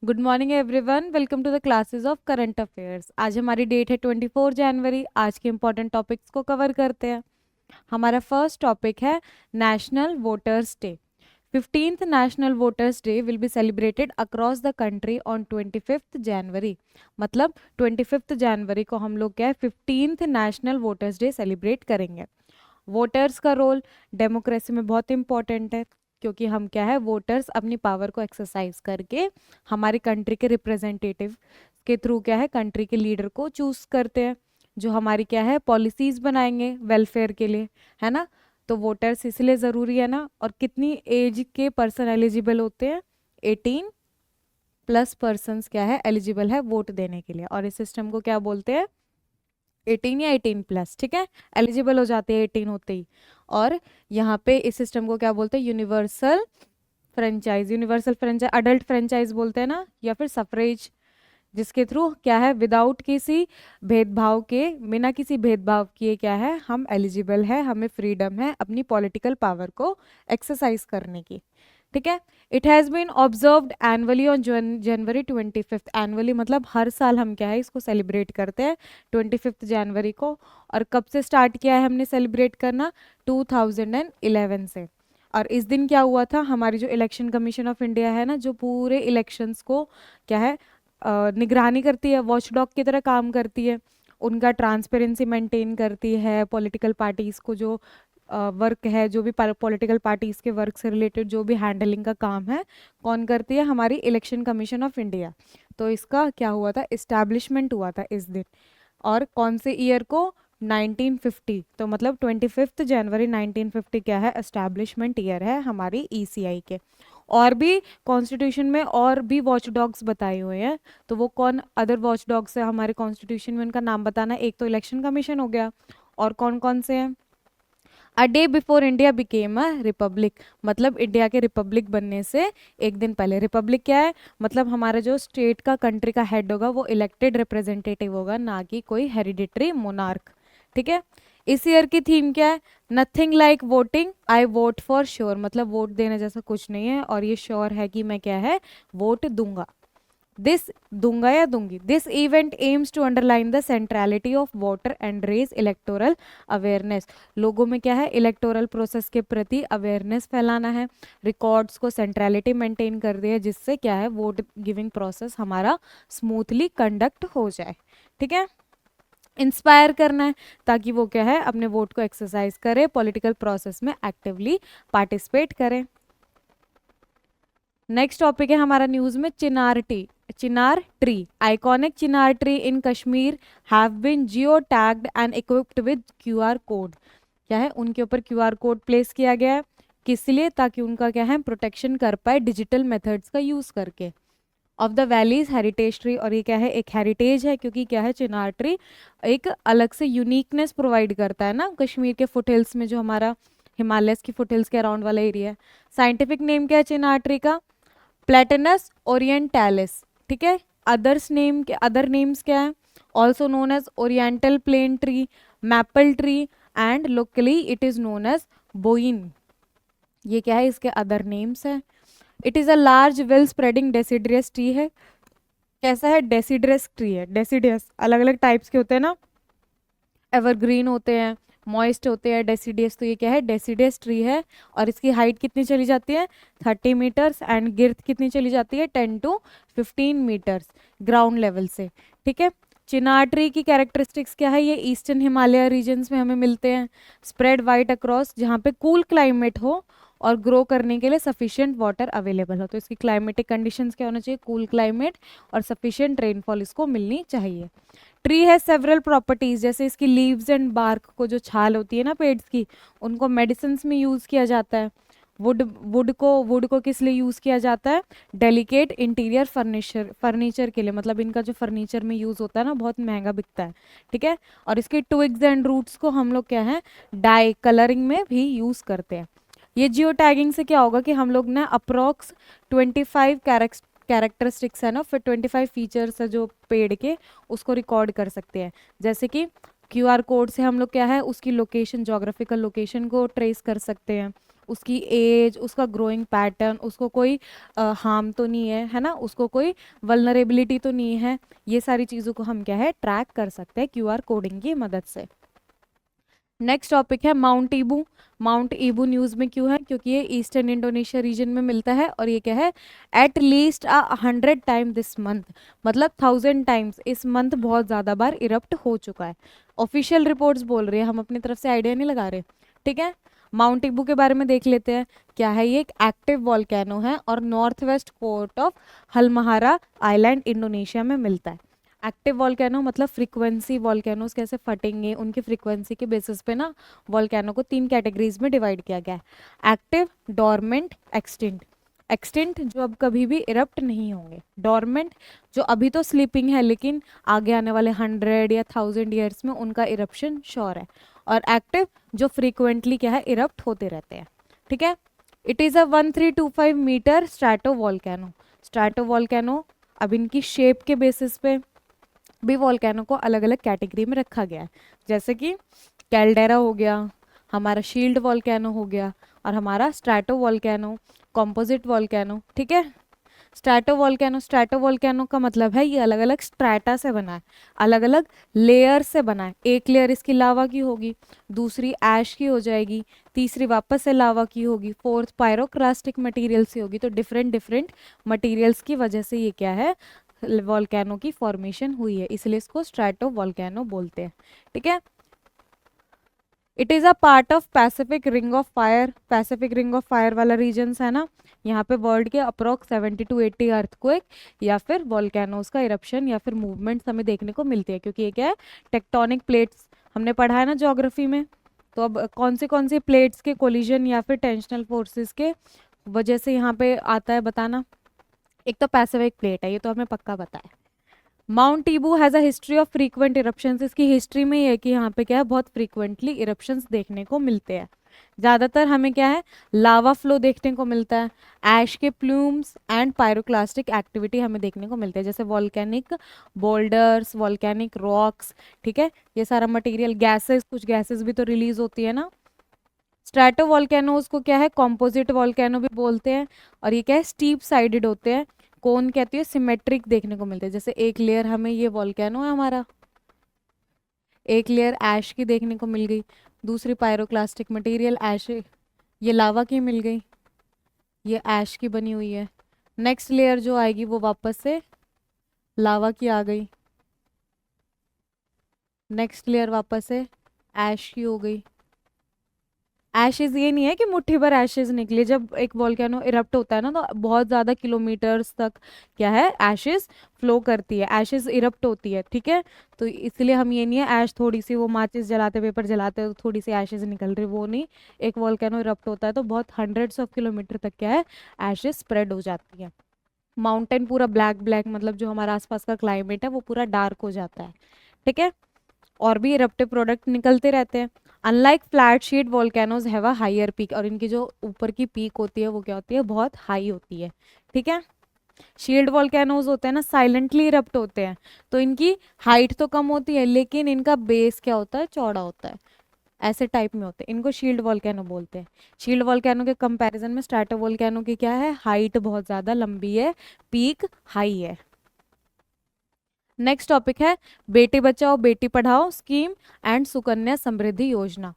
Good morning everyone, welcome to the classes of current affairs. आज हमारी date है 24 जनवरी। आज के इंपॉर्टेंट टॉपिक्स को कवर करते हैं। हमारा फर्स्ट टॉपिक है national voters day. 15th national voters day will be celebrated across the country on 25 जनवरी। मतलब 25 जनवरी को हम लोग क्या है 15th national voters day celebrate करेंगे। वोटर्स का रोल डेमोक्रेसी में बहुत इंपॉर्टेंट है, क्योंकि हम क्या है वोटर्स अपनी पावर को एक्सरसाइज करके हमारी कंट्री के रिप्रेजेंटेटिव के थ्रू क्या है कंट्री के लीडर को चूज करते हैं, जो हमारी क्या है पॉलिसीज बनाएंगे वेलफेयर के लिए, है ना। तो वोटर्स इसलिए ज़रूरी है ना। और कितनी एज के पर्सन एलिजिबल होते हैं? 18+ पर्सन्स क्या है एलिजिबल है वोट देने के लिए। और इस सिस्टम को क्या बोलते हैं? 18 या 18+, ठीक है, एलिजिबल हो जाते हैं 18 होते ही। और यहाँ पे इस सिस्टम को क्या बोलते हैं? Universal franchise. Universal franchise adult franchise बोलते हैं ना, या फिर सफरेज, जिसके थ्रू क्या है विदाउट किसी भेदभाव के, बिना किसी भेदभाव किए क्या है हम एलिजिबल है, हमें फ्रीडम है अपनी पॉलिटिकल पावर को एक्सरसाइज करने की, ठीक है। It has been observed annually on January 25। Annually मतलब हर साल हम क्या है इसको सेलिब्रेट करते हैं 25 जनवरी को। और कब से स्टार्ट किया है हमने सेलिब्रेट करना? 2011 से। और इस दिन क्या हुआ था? हमारी जो इलेक्शन कमीशन ऑफ इंडिया है ना, जो पूरे इलेक्शंस को क्या है निगरानी करती है, वॉचडॉग की तरह काम करती है, उनका ट्रांसपेरेंसी मेंटेन करती है, पॉलिटिकल पार्टीज़ को जो वर्क है, जो भी पॉलिटिकल पार्टीज़ के वर्क से रिलेटेड जो भी हैंडलिंग का काम है, कौन करती है? हमारी इलेक्शन कमीशन ऑफ इंडिया। तो इसका क्या हुआ था? इस्टेब्लिशमेंट हुआ था इस दिन। और कौन से ईयर को? 1950। तो मतलब 25 जनवरी 1950 क्या है? एस्टैब्लिशमेंट ईयर है हमारी ईसीआई के। और भी कॉन्स्टिट्यूशन में और भी वॉच डॉग्स बताए हुए हैं, तो वो कौन अदर वॉच डॉग्स है हमारे कॉन्स्टिट्यूशन में? उनका नाम बताना। एक तो इलेक्शन कमीशन हो गया, और कौन कौन से हैं? A day before India became a republic. मतलब इंडिया के रिपब्लिक बनने से एक दिन पहले। रिपब्लिक क्या है? मतलब हमारा जो स्टेट का कंट्री का हेड होगा वो इलेक्टेड रिप्रेजेंटेटिव होगा, ना कि कोई हेरिडिटरी मोनार्क, ठीक है। इस ईयर की थीम क्या है? Nothing like voting, I vote for sure. मतलब वोट देने जैसा कुछ नहीं है, और ये श्योर है कि मैं क्या है वोट दूंगा। दिस दूंगा या दूंगी। This event aims to underline the centrality of voter and raise electoral awareness. लोगों में क्या है इलेक्टोरल प्रोसेस के प्रति अवेयरनेस फैलाना है, रिकॉर्ड्स को सेंट्रलिटी मेंटेन कर दिया, जिससे क्या है वोट गिविंग प्रोसेस हमारा स्मूथली कंडक्ट हो जाए, ठीक है। इंस्पायर करना है, ताकि वो क्या है अपने वोट को एक्सरसाइज करे, पॉलिटिकल प्रोसेस में एक्टिवली पार्टिसिपेट करें। नेक्स्ट टॉपिक है हमारा न्यूज में Chinar tree. Chinar tree, iconic Chinar tree in Kashmir have been geo tagged and equipped with QR code. क्या है? उनके ऊपर क्यूआर कोड प्लेस किया गया है, किस लिए? ताकि उनका क्या है प्रोटेक्शन कर पाए डिजिटल मेथड्स का यूज करके। Of the valleys heritage tree, और ये क्या है एक हेरिटेज है, क्योंकि क्या है चिनार ट्री एक अलग से यूनिकनेस प्रोवाइड करता है ना कश्मीर के फुटहिल्स में, जो हमारा हिमालयस की फुटहिल्स के अराउंड वाला एरिया है। साइंटिफिक नेम क्या है चिनार ट्री का? प्लेटेनस ओरिएंटालिस, ठीक है। अदर्स नेम के अदर नेम्स क्या है? Also known as oriental plane tree, maple tree, and locally it is known as Boin. ये क्या है इसके अदर नेम्स है। It is a large well spreading deciduous tree है। कैसा है? डेसिडियस ट्री है। डेसिडियस अलग अलग टाइप्स के होते हैं ना, एवरग्रीन होते हैं, मॉइस्ट होते हैं, डेसिडियस। तो ये क्या है? डेसिडियस ट्री है। और इसकी हाइट कितनी चली जाती है? 30 मीटर्स, एंड गिर्थ कितनी चली जाती है? 10 to 15 मीटर्स ग्राउंड लेवल से, ठीक है। चिनार ट्री की कैरेक्टरिस्टिक्स क्या है? ये ईस्टर्न हिमालय रीजन्स में हमें मिलते हैं, स्प्रेड वाइट अक्रॉस, जहाँ पे कूल क्लाइमेट हो और ग्रो करने के लिए सफिशिएंट वाटर अवेलेबल हो। तो इसकी क्लाइमेटिक कंडीशंस क्या होना चाहिए? कूल क्लाइमेट और सफिशिएंट रेनफॉल इसको मिलनी चाहिए। ट्री है सेवरल प्रॉपर्टीज, जैसे इसकी लीव्स एंड बार्क को, जो छाल होती है ना पेड्स की, उनको मेडिसिन में यूज किया जाता है। वुड को किस लिए यूज किया जाता है? डेलिकेट इंटीरियर फर्नीचर के लिए। मतलब इनका जो फर्नीचर में यूज होता है ना बहुत महंगा बिकता है, ठीक है। और इसके ट्विग्स एंड रूट्स को हम लोग क्या है डाई कलरिंग में भी यूज करते हैं। ये जियो टैगिंग से क्या होगा कि हम लोग ना अप्रोक्स 25 कैरेक्टरिस्टिक्स है ना, फिर 25 फीचर्स है जो पेड़ के, उसको रिकॉर्ड कर सकते हैं। जैसे कि क्यूआर कोड से हम लोग क्या है उसकी लोकेशन, जोग्राफिकल लोकेशन को ट्रेस कर सकते हैं, उसकी एज, उसका ग्रोइंग पैटर्न, उसको कोई हार्म तो नहीं है ना, उसको कोई वल्नरेबिलिटी तो नहीं है, ये सारी चीज़ों को हम क्या है ट्रैक कर सकते हैं क्यूआर कोडिंग की मदद से। नेक्स्ट टॉपिक है माउंट ईबू। माउंट ईबू न्यूज़ में क्यों है? क्योंकि ये ईस्टर्न इंडोनेशिया रीजन में मिलता है और ये क्या है at least 100 time this month, मतलब 1000 टाइम्स इस मंथ बहुत ज़्यादा बार इरप्ट हो चुका है। ऑफिशियल रिपोर्ट्स बोल रही है, हम अपनी तरफ से आइडिया नहीं लगा रहे, ठीक है। माउंट ईबू के बारे में देख लेते हैं। क्या है? ये एक एक्टिव वॉल्केनो है और north west coast of Halmahera island Indonesia में मिलता है। एक्टिव वॉल्केनो मतलब फ्रीक्वेंसी, वॉल्केनोज कैसे फटेंगे उनकी फ्रीक्वेंसी के बेसिस पे ना वॉल्केनो को 3 कैटेगरीज में डिवाइड किया गया है, एक्टिव, डोरमेंट, एक्सटिंक्ट। एक्सटिंक्ट जो अब कभी भी इरप्ट नहीं होंगे, डोरमेंट जो अभी तो स्लीपिंग है लेकिन आगे आने वाले 100 या 1000 ईयर्स में उनका इरप्शन श्योर है, और एक्टिव जो फ्रीक्वेंटली क्या है इरप्ट होते रहते हैं, ठीक है। It is a 1325 metre stratovolcano. Stratovolcano, अब इनकी शेप के बेसिस पे भी वॉल्केनो को अलग अलग कैटेगरी में रखा गया है, जैसे कि कैल्डेरा हो गया, हमारा शील्ड वॉल्केनो हो गया, और हमारा स्ट्रैटो वॉल्केनो, कॉम्पोजिट वॉल्केनो, ठीक है। स्ट्रैटो वॉल्केनो का मतलब है ये अलग अलग स्ट्रैटा से बना है, अलग अलग लेयर से बना है। एक लेयर इसकी लावा की होगी, दूसरी ऐश की हो जाएगी, तीसरी वापस से लावा की होगी, फोर्थ पायरोक्लास्टिक मटेरियल से होगी। तो डिफरेंट डिफरेंट मटेरियल्स की वजह से ये क्या है वॉल्केनो की फॉर्मेशन हुई है, इसलिए इसको स्ट्रैटो वॉल्केनो बोलते हैं, ठीक है। It is a part of Pacific ring of fire. Pacific ring of fire वाला रीजन्स है ना, यहाँ पे वर्ल्ड के अप्रोक्स 70 to 80 अर्थक्वेक या फिर वॉल्केनोज का इरप्शन या फिर मूवमेंट्स हमें देखने को मिलती है, क्योंकि ये क्या है टेक्टोनिक प्लेट्स, हमने पढ़ा है ना ज्योग्राफी में। तो अब कौन सी प्लेट्स के कोलिजन या फिर टेंशनल फोर्सेस के वजह से यहाँ पे आता है बताना। एक तो पैसिफिक प्लेट है, ये तो हमें पक्का पता है। Mount ईबू has a history of frequent eruptions. इसकी हिस्ट्री में ये है कि यहाँ पे क्या है बहुत फ्रीक्वेंटली इरप्शंस देखने को मिलते हैं। ज़्यादातर हमें क्या है लावा फ्लो देखने को मिलता है, ऐश के प्लूम्स एंड पायरोक्लास्टिक एक्टिविटी हमें देखने को मिलते हैं, जैसे वॉल्केनिक बोल्डर्स, वॉल्केनिक रॉक्स, ठीक है। ये सारा मटेरियल, गैसेस, कुछ गैसेस भी तो रिलीज होती है ना। स्ट्रैटो वॉल्केनोज को क्या है कॉम्पोजिट वॉल्केनो भी बोलते हैं, और ये क्या है स्टीप साइडेड होते हैं। कौन कहती है सिमेट्रिक देखने को मिलते हैं, जैसे एक लेयर हमें ये वॉल्केनो है हमारा, एक लेयर ऐश की देखने को मिल गई, दूसरी पायरोक्लास्टिक मटेरियल ऐश ये लावा की मिल गई, ये ऐश की बनी हुई है। नेक्स्ट लेयर जो आएगी वो वापस से लावा की आ गई, नेक्स्ट लेयर वापस से ऐश की हो गई। एशेज ये नहीं है कि मुट्ठी भर एशेज निकले, जब एक वॉल्केनो इरप्ट होता है ना तो बहुत ज़्यादा किलोमीटर्स तक क्या है एशेज फ्लो करती है, एशेज इरप्ट होती है, ठीक है। तो इसलिए हम ये नहीं है ऐश थोड़ी सी वो माचिस जलाते पेपर जलाते तो थोड़ी सी एशेज निकल रही, वो नहीं। एक वॉल्केनो इरप्ट होता है तो बहुत हंड्रेड्स ऑफ किलोमीटर तक क्या है एशेज स्प्रेड हो जाती है। माउंटेन पूरा ब्लैक ब्लैक, मतलब जो हमारा आसपास का क्लाइमेट है वो पूरा डार्क हो जाता है, ठीक है। और भी इरप्टिव प्रोडक्ट निकलते रहते हैं। Unlike flat sheet volcanoes have a higher peak, और इनकी जो ऊपर की पीक होती है वो क्या होती है बहुत हाई होती है, ठीक है। शील्ड वोल्केनोज होते हैं ना साइलेंटली इरप्ट होते हैं, तो इनकी हाइट तो कम होती है लेकिन इनका बेस क्या होता है चौड़ा होता है, ऐसे टाइप में होते हैं, इनको शील्ड वोल्केनो बोलते हैं। शील्ड वोल्केनो के कंपैरिजन में स्ट्रैटो वोल्केनो की क्या है हाइट बहुत ज़्यादा लंबी है, पीक हाई है। नेक्स्ट टॉपिक है बेटी बचाओ बेटी पढ़ाओ स्कीम एंड सुकन्या समृद्धि योजना।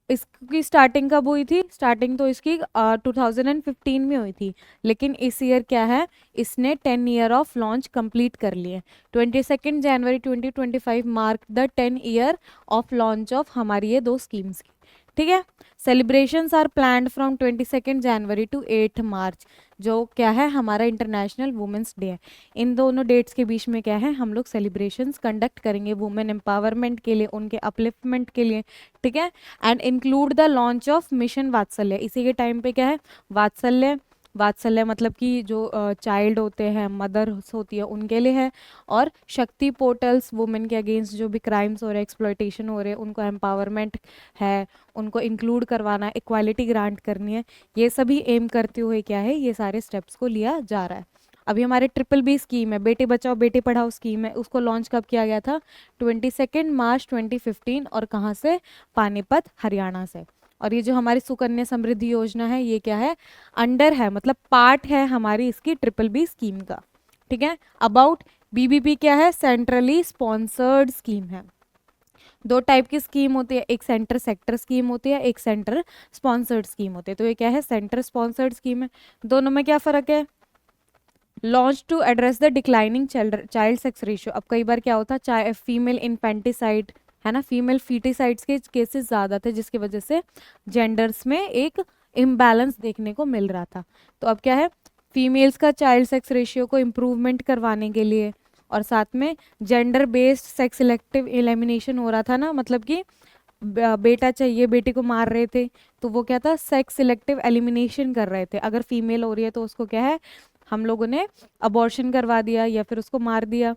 इसकी स्टार्टिंग कब हुई थी? स्टार्टिंग तो इसकी 2015 में हुई थी, लेकिन इस ईयर क्या है इसने 10 ईयर ऑफ लॉन्च कंप्लीट कर लिए। 22 January 2025 mark the 10 year of launch of हमारी ये दो स्कीम्स की, ठीक है। Celebrations are planned from 22 January to 8 March, जो क्या है हमारा इंटरनेशनल वुमेंस डे है। इन दोनों डेट्स के बीच में क्या है हम लोग सेलिब्रेशंस कंडक्ट करेंगे वुमेन एम्पावरमेंट के लिए, उनके अपलिफ्टमेंट के लिए, ठीक है। And include the launch of mission वात्सल्य। इसी के टाइम पे क्या है वात्सल्य, वात्सल्य मतलब कि जो चाइल्ड होते हैं मदर्स होती है उनके लिए है, और शक्ति पोर्टल्स वुमेन के अगेंस्ट जो भी क्राइम्स हो रहे हैं एक्सप्लॉयटेशन हो रहे हैं उनको एम्पावरमेंट है, उनको इंक्लूड करवाना है, इक्वालिटी ग्रांट करनी है, ये सभी एम करते हुए क्या है ये सारे स्टेप्स को लिया जा रहा है। अभी हमारे BBB स्कीम है बेटी बचाओ बेटी पढ़ाओ स्कीम है, उसको लॉन्च कब किया गया था 22 मार्च 2015, और कहाँ से पानीपत हरियाणा से। और ये जो हमारी सुकन्या समृद्धि योजना है ये क्या है, अंडर है, मतलब पार्ट है हमारी इसकी ट्रिपल बी स्कीम का, ठीक है। अबाउट बीबीपी क्या है, सेंट्रली स्पॉन्सर्ड स्कीम है। दो टाइप की स्कीम होती है, एक सेंटर सेक्टर स्कीम होती है, एक सेंटर स्पॉन्सर्ड स्कीम होती है। तो ये क्या है, सेंटर स्पॉन्सर्ड स्कीम है। दोनों में क्या फर्क है, launch to address the declining child sex ratio. अब कई बार क्या होता है, फीमेल इन्फेंटिसाइड है ना, फीमेल फीटिसाइड्स के केसेस ज़्यादा थे जिसकी वजह से जेंडर्स में एक इम्बैलेंस देखने को मिल रहा था। तो अब क्या है, फीमेल्स का चाइल्ड सेक्स रेशियो को इम्प्रूवमेंट करवाने के लिए और साथ में gender based sex selective elimination हो रहा था ना, मतलब कि बेटा चाहिए, बेटी को मार रहे थे, तो वो क्या था, सेक्स सिलेक्टिव एलिमिनेशन कर रहे थे। अगर फीमेल हो रही है तो उसको क्या है, हम लोगों ने अबॉर्शन करवा दिया या फिर उसको मार दिया,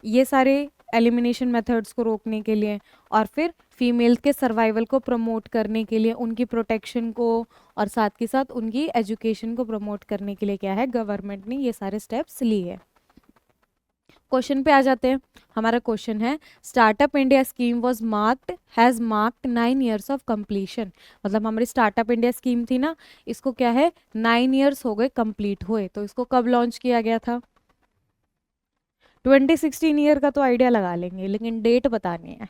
ये सारे एलिमिनेशन मेथड्स को रोकने के लिए, और फिर फीमेल के सर्वाइवल को प्रमोट करने के लिए, उनकी प्रोटेक्शन को और साथ के साथ उनकी एजुकेशन को प्रमोट करने के लिए क्या है, गवर्नमेंट ने ये सारे स्टेप्स लिए हैं। क्वेश्चन पे आ जाते हैं। हमारा क्वेश्चन है, startup India scheme was marked has marked 9 years of completion. मतलब हमारी स्टार्टअप इंडिया स्कीम थी ना, इसको क्या है, 9 ईयर्स हो गए कंप्लीट हुए। तो इसको कब लॉन्च किया गया था, 2016 ईयर का तो आइडिया लगा लेंगे, लेकिन डेट बतानी है।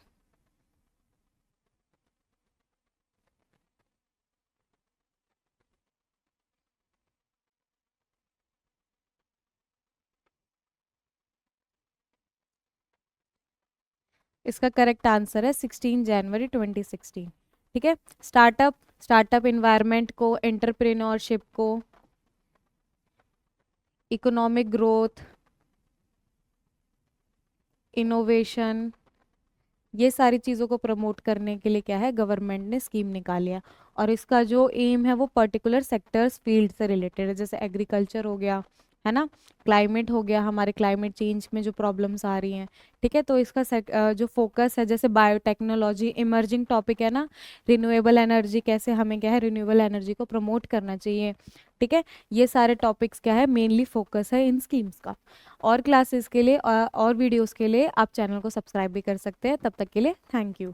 इसका करेक्ट आंसर है 16 जनवरी 2016। ठीक है। स्टार्टअप स्टार्टअप इन्वायरमेंट को, एंटरप्रेन्योरशिप को, इकोनॉमिक ग्रोथ, इनोवेशन, ये सारी चीज़ों को प्रमोट करने के लिए क्या है, गवर्नमेंट ने स्कीम निकाली है। और इसका जो एम है वो पर्टिकुलर सेक्टर्स फील्ड से रिलेटेड है, जैसे एग्रीकल्चर हो गया, है ना, क्लाइमेट हो गया, हमारे क्लाइमेट चेंज में जो प्रॉब्लम्स आ रही हैं, ठीक है। तो इसका जो फोकस है, जैसे बायोटेक्नोलॉजी इमर्जिंग टॉपिक है ना, रिन्यूएबल एनर्जी, कैसे हमें क्या है रिन्यूएबल एनर्जी को प्रमोट करना चाहिए, ठीक है। ये सारे टॉपिक्स क्या है, मेनली फोकस है इन स्कीम्स का। और क्लासेस के लिए और वीडियोस के लिए आप चैनल को सब्सक्राइब भी कर सकते हैं। तब तक के लिए थैंक यू।